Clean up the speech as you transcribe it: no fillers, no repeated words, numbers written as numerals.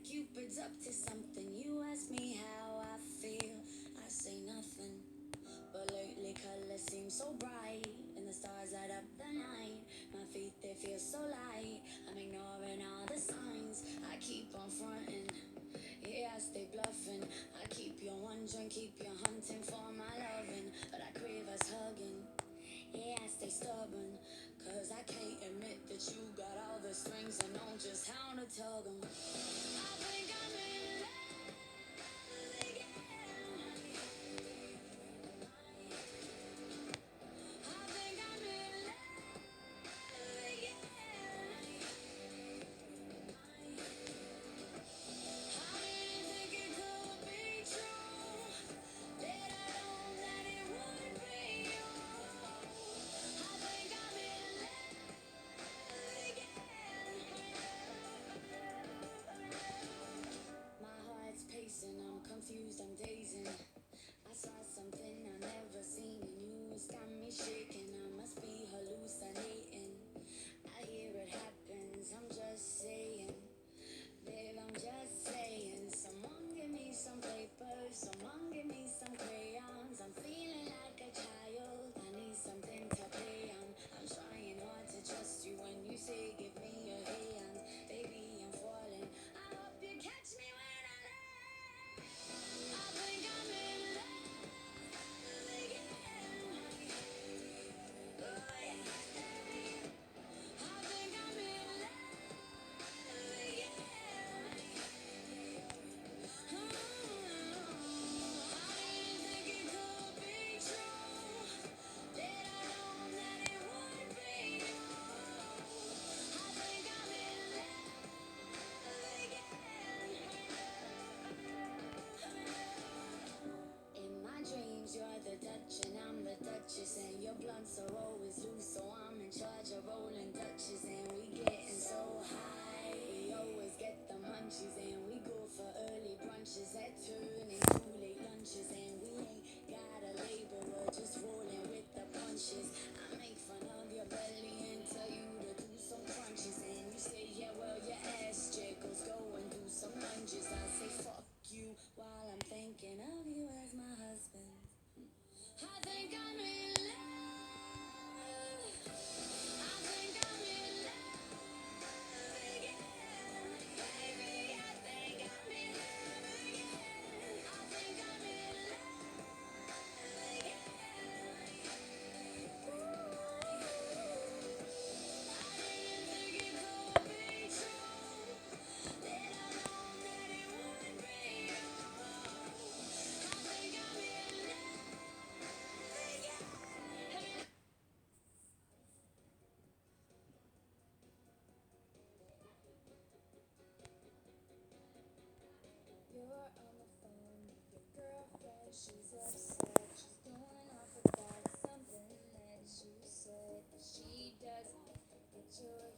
Cupid's up to something. You ask me how I feel, I say nothing. But lately colors seem so bright, and the stars light up the night. My feet, they feel so light. I'm ignoring all the signs. I keep on fronting. Yeah, I stay bluffing. I keep you wondering, keep you hunting for my loving. But I crave us hugging. Yeah, I stay stubborn. Cause I can't admit that you got all the strings and know just how to tug 'em. I think I'm in love again. I think I'm in love again. I didn't think it could be true. That I know that it would be you. I think I'm in love again. My heart's pacing, I'm confused, I'm dazing. I saw something I never seen in you. It's got me shaking. I must be hallucinating. I hear it happens. I'm just saying, babe, I'm just saying. Someone give me some paper. Someone give me some crayons. I'm feeling like a child. I need something to play on. I'm trying hard to trust you when you say give me your hand. Baby, I'm falling. I hope you catch me when I land. I think I'm in love again. Oh yeah. I think I'm in love again. I didn't think it could be true. That I know that it would be you. I think I'm in love again. In my dreams, you're the Dutch and I'm the Duchess, and your blunts are always loose, so I'm in charge of rolling Dutches, and we getting so high. We always get the munchies, and we go for early brunches that turn into late lunches, and we ain't got a label, we're just rolling with the punches. I make fun of your belly and tell you to do some crunches, and you say, yeah, well, your ass jiggles, go and do some lunges. I say, fuck you while I'm thinking of you as my husband. I think I'm in love. I think I'm in love again. Baby, I think I'm in love again. I think I'm in love again. I didn't think it could be true. That I know that it would be you. I think I'm in love again. You're on the phone with your girlfriend, she's upset. She's going off about something that you said. But she doesn't get your